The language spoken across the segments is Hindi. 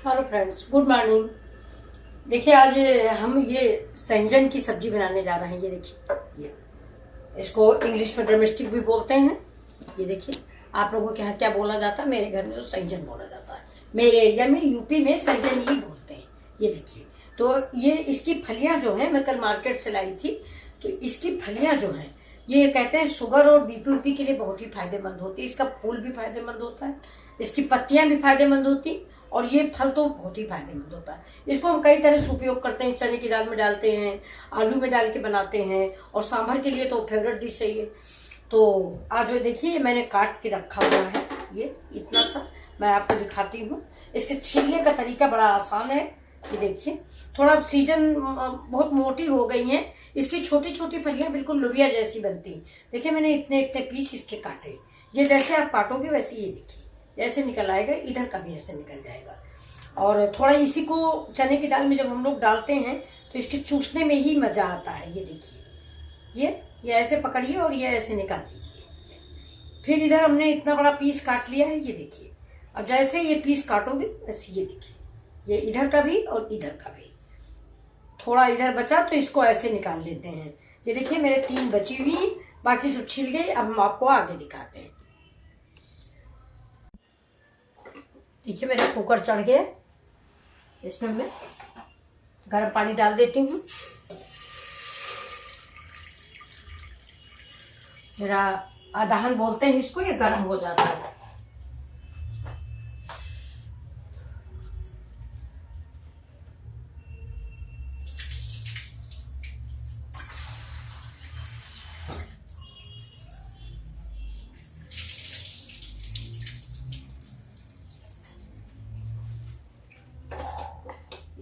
Hello friends, good morning. देखिए, आज हम ये सहजन की सब्जी बनाने जा रहे हैं। ये देखिए, ये इसको इंग्लिश में डोमेस्टिक भी बोलते हैं। ये देखिए, आप लोगों के यहाँ क्या बोला जाता है? मेरे घर में तो सहजन बोला जाता है। मेरे एरिया में यूपी में सहजन ही बोलते हैं। ये देखिए, तो ये इसकी फलियां जो है, मैं कल मार्केट से लाई थी। तो इसकी फलियां जो है, ये कहते हैं शुगर और बीपी के लिए बहुत ही फायदेमंद होती है। इसका फूल भी फायदेमंद होता है, इसकी पत्तियां भी फायदेमंद होती, और ये फल तो बहुत ही फायदेमंद होता है। इसको हम कई तरह से उपयोग करते हैं। चने की दाल में डालते हैं, आलू में डाल के बनाते हैं, और सांभर के लिए तो फेवरेट डिश है ये। तो आज ये देखिए, मैंने काट के रखा हुआ है। ये इतना सा मैं आपको दिखाती हूँ। इसके छीलने का तरीका बड़ा आसान है। ये देखिए, थोड़ा सीजन बहुत मोटी हो गई है। इसकी छोटी छोटी फलियां बिल्कुल लोबिया जैसी बनती। देखिए, मैंने इतने इतने पीस इसके काटे। ये जैसे आप काटोगे वैसे ये देखिए ऐसे निकल आएगा, इधर का भी ऐसे निकल जाएगा। और थोड़ा इसी को चने की दाल में जब हम लोग डालते हैं तो इसके चूसने में ही मजा आता है। ये देखिए, ये ऐसे पकड़िए और ये ऐसे निकाल दीजिए। फिर इधर हमने इतना बड़ा पीस काट लिया है। ये देखिए, और जैसे ये पीस काटोगे वैसे ये देखिए, ये इधर का भी और इधर का भी। थोड़ा इधर बचा तो इसको ऐसे निकाल लेते हैं। ये देखिए, मेरे 3 बची हुई, बाकी सब छिल गई। अब हम आपको आगे दिखाते हैं। देखिए, मेरा कुकर चढ़ गया। इसमें मैं गर्म पानी डाल देती हूँ। मेरा अदहन बोलते हैं इसको, ये गर्म हो जाता है।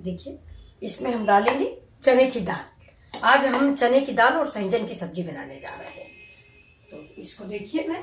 देखिए, इसमें हम डालेंगे चने की दाल। आज हम चने की दाल और सहजन की सब्जी बनाने जा रहे हैं। तो इसको देखिए, मैं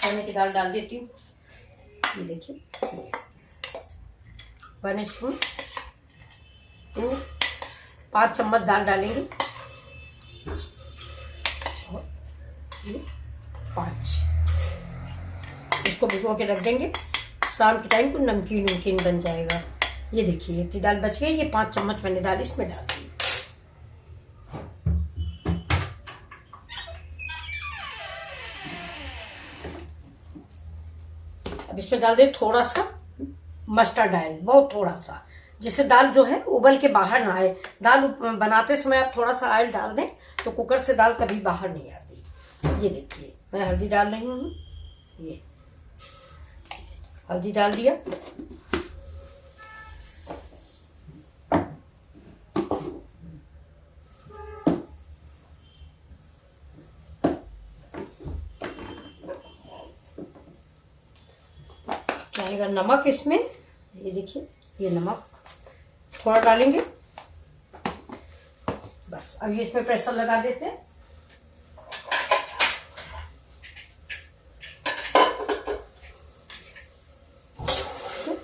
चने की दाल डाल देती हूँ। ये देखिए, 1 स्पून, तो 5 चम्मच दाल डालेंगे। और ये 5, इसको भिगो के रख देंगे। शाम के टाइम को नमकीन नमकीन बन जाएगा। ये देखिए, इतनी दाल बच गई। ये 5 चम्मच मैंने दाल इसमें डाल दी। अब इसमें डाल दे थोड़ा सा मस्टर्ड ऑयल, बहुत थोड़ा सा, जिससे दाल जो है उबल के बाहर ना आए। दाल बनाते समय आप थोड़ा सा ऑयल डाल दें तो कुकर से दाल कभी बाहर नहीं आती। ये देखिए, मैं हल्दी डाल रही हूँ। ये हल्दी डाल दिया। जाएगा नमक इसमें। ये देखिए, ये नमक थोड़ा डालेंगे बस। अब ये इसमें प्रेशर लगा देते हैं।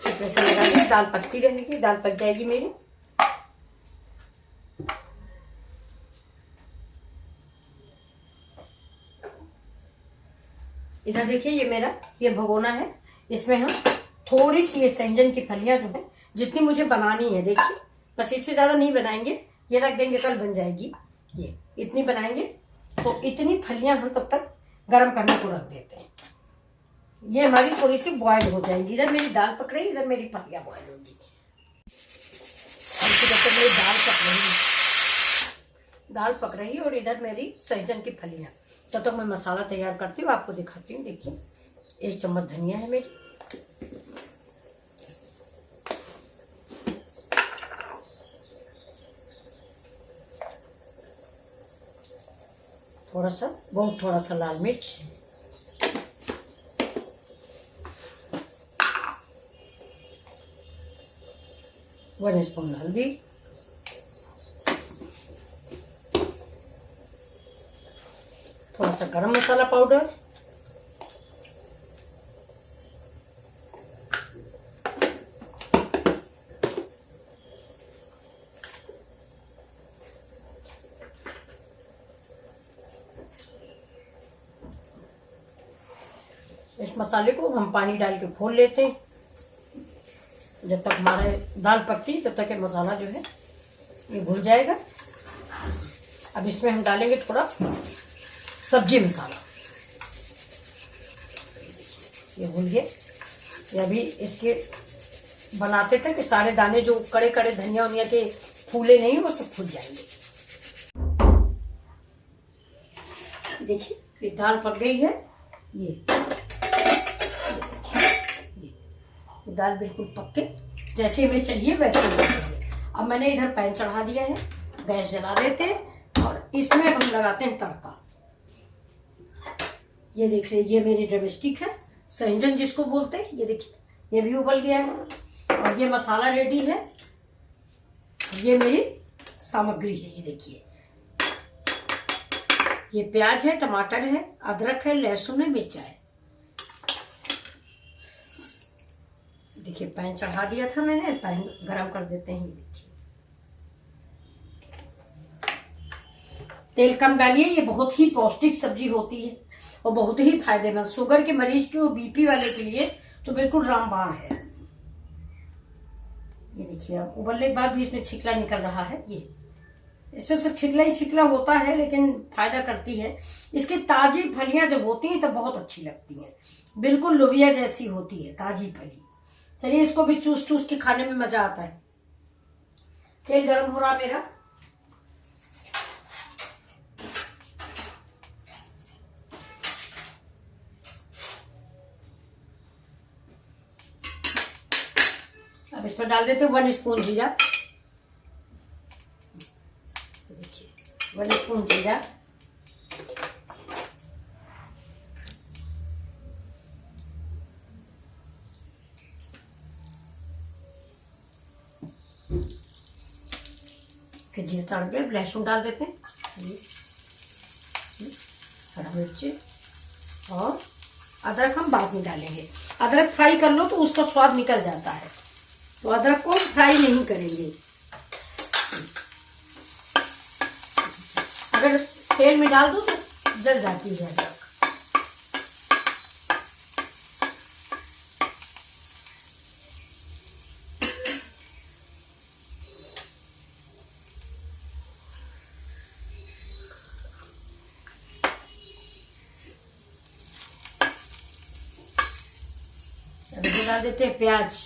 प्रेशर लगा दें, दाल पकती रहेगी, दाल पक जाएगी मेरी। इधर देखिए, ये मेरा ये भगोना है। इसमें हम थोड़ी सी ये सहजन की फलियां जो है, जितनी मुझे बनानी है, देखिए बस, इससे ज्यादा नहीं बनाएंगे। ये रख देंगे, कल बन जाएगी। ये इतनी बनाएंगे। तो इतनी फलियां हम तब तक गर्म करने को रख देते हैं। ये हमारी थोड़ी सी बॉयल हो जाएगी। इधर मेरी दाल पक रही, इधर मेरी फलियां बॉयल होगी। जब तक मेरी दाल पक रही और इधर मेरी सहजन की फलियां, तब तक मैं मसाला तैयार करती हूँ, आपको दिखाती हूँ। देखिए, 1 चम्मच धनिया है मेरी, थोड़ा सा, बहुत थोड़ा सा लाल मिर्च, वन स्पून हल्दी, थोड़ा सा गरम मसाला पाउडर, इस मसाले को हम पानी डाल के घोल लेते हैं। जब तक हमारा दाल पकती तब तक ये मसाला जो है ये घुल जाएगा। अब इसमें हम डालेंगे थोड़ा सब्जी मसाला। ये भूल गए, ये अभी इसके बनाते थे कि सारे दाने जो कड़े कड़े धनिया वनिया के फूले नहीं वो सब फूल जाएंगे। देखिए ये दाल पक गई है। ये दाल बिल्कुल पक के जैसे हमें चाहिए वैसे ही चाहिए। अब मैंने इधर पैन चढ़ा दिया है, गैस जला देते हैं और इसमें हम लगाते हैं तड़का। ये देखिए ये मेरी ड्रमस्टिक है, सहजन जिसको बोलते हैं। ये देखिए ये भी उबल गया है और ये मसाला रेडी है। ये मेरी सामग्री है। ये देखिए ये प्याज है, टमाटर है, अदरक है, लहसुन है, मिर्चा है। देखिए पैन चढ़ा दिया था मैंने, पैन गरम कर देते हैं। ये देखिए तेल कम डालिए, ये बहुत ही पौष्टिक सब्जी होती है और बहुत ही फायदेमंद। शुगर के मरीज के और बीपी वाले के लिए तो बिल्कुल रामबाण है। ये देखिए अब उबलने के बाद भी इसमें छिकला निकल रहा है। ये इससे तो छिकला ही छिकला होता है लेकिन फायदा करती है। इसकी ताजी फलियां जब होती हैं तब बहुत अच्छी लगती हैं, बिल्कुल लोबिया जैसी होती है ताजी फली। चलिए इसको भी चूस चूस के खाने में मजा आता है। तेल गर्म हो रहा मेरा। अब इसमें डाल देते हैं 1 स्पून जीरा। देखिए 1 स्पून जीरा, फिर जीरा तड़ के लहसुन डाल देते हैं, हरा मिर्ची और अदरक हम बाद में डालेंगे। अदरक फ्राई कर लो तो उसका स्वाद निकल जाता है, तो अदरक को फ्राई नहीं करेंगे। अगर तेल में डाल दो तो जल जाती है अदरक। अब डाल देते हैं प्याज।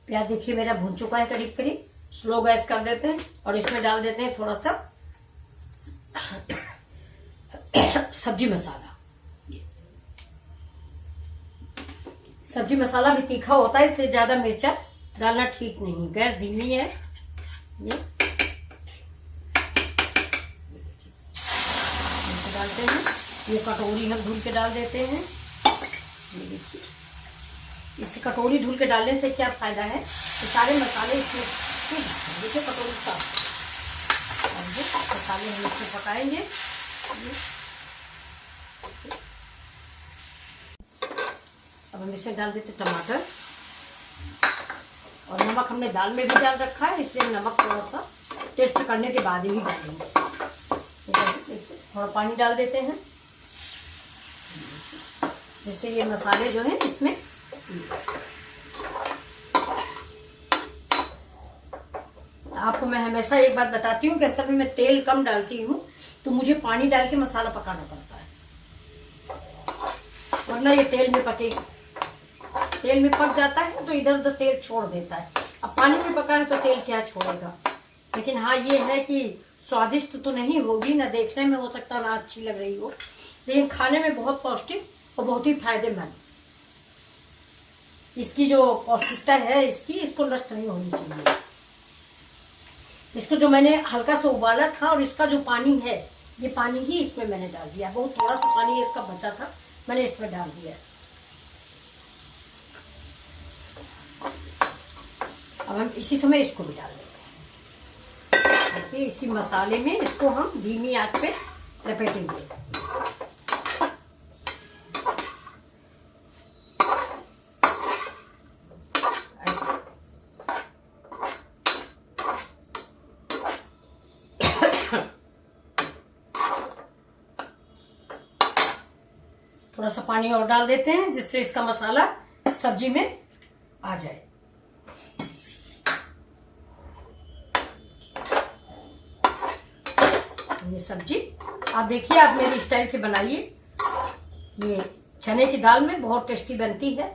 प्याज देखिए मेरा भून चुका है करीब करीब। स्लो गैस कर देते हैं और इसमें डाल देते हैं थोड़ा सा सब्जी मसाला। सब्जी मसाला भी तीखा होता है इसलिए ज्यादा मिर्चा डालना ठीक नहीं। गैस धीमी है। ये डालते हैं, ये कटोरी हम धुल के डाल देते हैं। ये देखिए इस कटोरी धुल के डालने से क्या फायदा है कि सारे मसाले इसमें देखिए कटोरी का मसाले हम इसमें पकाएंगे। अब हम इसमें डाल देते टमाटर और नमक हमने दाल में भी डाल रखा है इसलिए नमक थोड़ा सा टेस्ट करने के बाद ही डालेंगे। थोड़ा पानी डाल देते हैं जिससे ये मसाले जो हैं इसमें आपको मैं हमेशा एक बात बताती हूँ कि असल में मैं तेल कम डालती हूँ तो मुझे पानी डाल के मसाला पकाना पड़ता है, वरना ये तेल में पकेगा। तेल में पक जाता है तो इधर उधर तेल छोड़ देता है। अब पानी में पका है तो तेल क्या छोड़ेगा। लेकिन हाँ ये है कि स्वादिष्ट तो नहीं होगी, ना देखने में हो सकता ना अच्छी लग रही हो, लेकिन खाने में बहुत पौष्टिक और बहुत ही फायदेमंद। इसकी जो पौष्टिकता है इसको नष्ट नहीं होनी चाहिए। इसको जो मैंने हल्का सा उबाला था और इसका जो पानी है ये पानी ही इसमें मैंने डाल दिया। बहुत थोड़ा सा पानी एक कप बचा था मैंने इसमें डाल दिया। अब हम इसी समय इसको भी डाल देते हैं। देखिए इसी मसाले में इसको हम धीमी आंच पे लपेटेंगे। थोड़ा सा पानी और डाल देते हैं जिससे इसका मसाला सब्जी में आ जाए। ये सब्जी आप देखिए, आप मेरी स्टाइल से बनाइए। ये चने की दाल में बहुत टेस्टी बनती है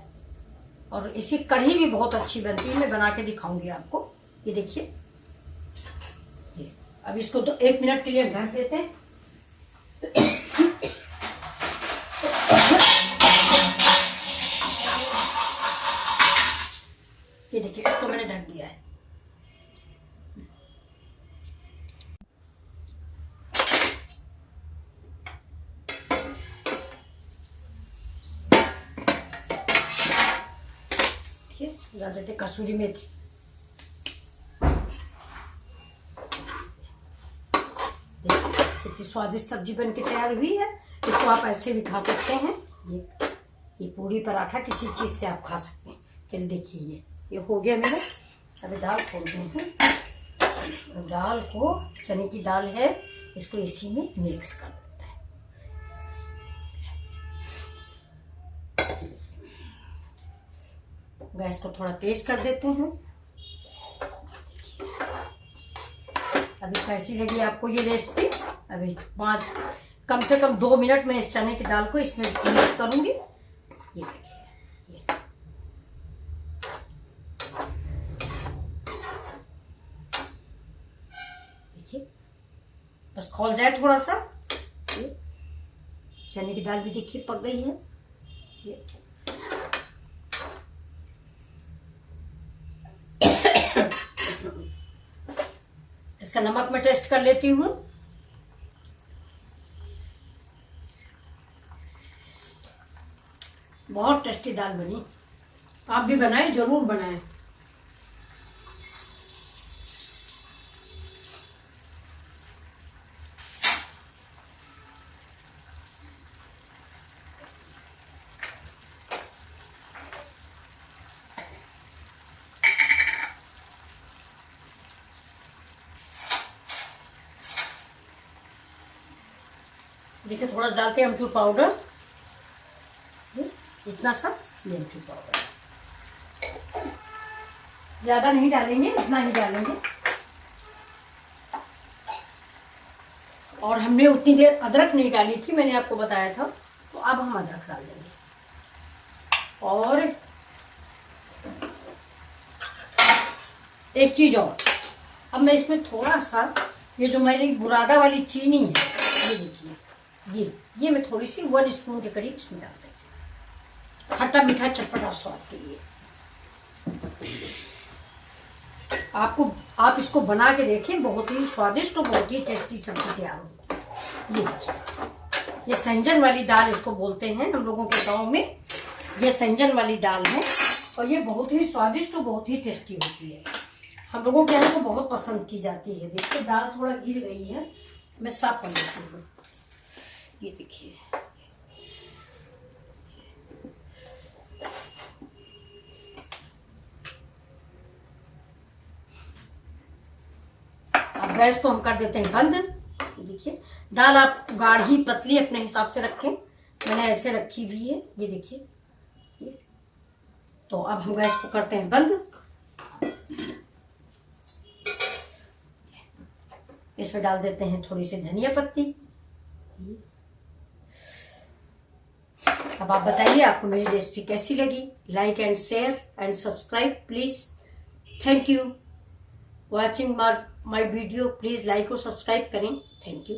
और इसी कढ़ी भी बहुत अच्छी बनती है। मैं बना के दिखाऊंगी आपको। ये देखिए, ये अब इसको तो 1 मिनट के लिए ढक देते हैं। ये देखिए, इसको मैंने ढक दिया है। डाल देते कसूरी मेथी। कितनी स्वादिष्ट सब्जी बन के तैयार हुई है। इसको आप ऐसे भी खा सकते हैं। ये पूरी पराठा किसी चीज से आप खा सकते हैं। चलिए देखिए, ये हो गया मेरा। अभी दाल खोलते हैं। दाल को, चने की दाल है, इसको इसी में मिक्स कर देते हैं। गैस को थोड़ा तेज कर देते हैं। अभी कैसी लगी आपको ये रेसिपी? अभी कम से कम 2 मिनट में इस चने की दाल को इसमें मिक्स करूंगी। ये देखिए, देखिए बस खौल जाए थोड़ा सा। ये चने की दाल भी देखिए पक गई है। ये इसका नमक मैं टेस्ट कर लेती हूँ। बहुत टेस्टी दाल बनी। आप भी बनाएं, जरूर बनाएं। देखिए, थोड़ा डालते हैं अमचूर पाउडर। इतना सा ये अमचूर पाउडर, ज्यादा नहीं डालेंगे, इतना ही डालेंगे। और हमने उतनी देर अदरक नहीं डाली थी, मैंने आपको बताया था, तो अब हम अदरक डाल देंगे। और एक चीज और, अब मैं इसमें थोड़ा सा ये जो मेरी बुरादा वाली चीनी है, ये देखिए, ये मैं थोड़ी सी 1 स्पून के करीब इसमें डाल देंगे, खट्टा मीठा चटपटा स्वाद के लिए। आप इसको बना के देखें, बहुत ही स्वादिष्ट और बहुत ही टेस्टी सब्जी तैयार होगी। ये देखिए, ये सैंजन वाली दाल इसको बोलते हैं हम लोगों के गांव में। ये सैंजन वाली दाल है और ये बहुत ही स्वादिष्ट और बहुत ही टेस्टी होती है। हम लोगों के यहाँ को बहुत पसंद की जाती है। देखिए, दाल थोड़ा गिर गई है, मैं साफ कर लेती हूँ। ये देखिए, अब गैस को हम कर देते हैं बंद। देखिए, दाल आप गाढ़ी पतली अपने हिसाब से रखें, मैंने ऐसे रखी हुई है। ये देखिए, तो अब हम गैस को करते हैं बंद। इसमें डाल देते हैं थोड़ी सी धनिया पत्ती। अब आप बताइए आपको मेरी रेसिपी कैसी लगी। Like and share and subscribe please. Thank you watching my video. Please like और सब्सक्राइब करें। Thank you.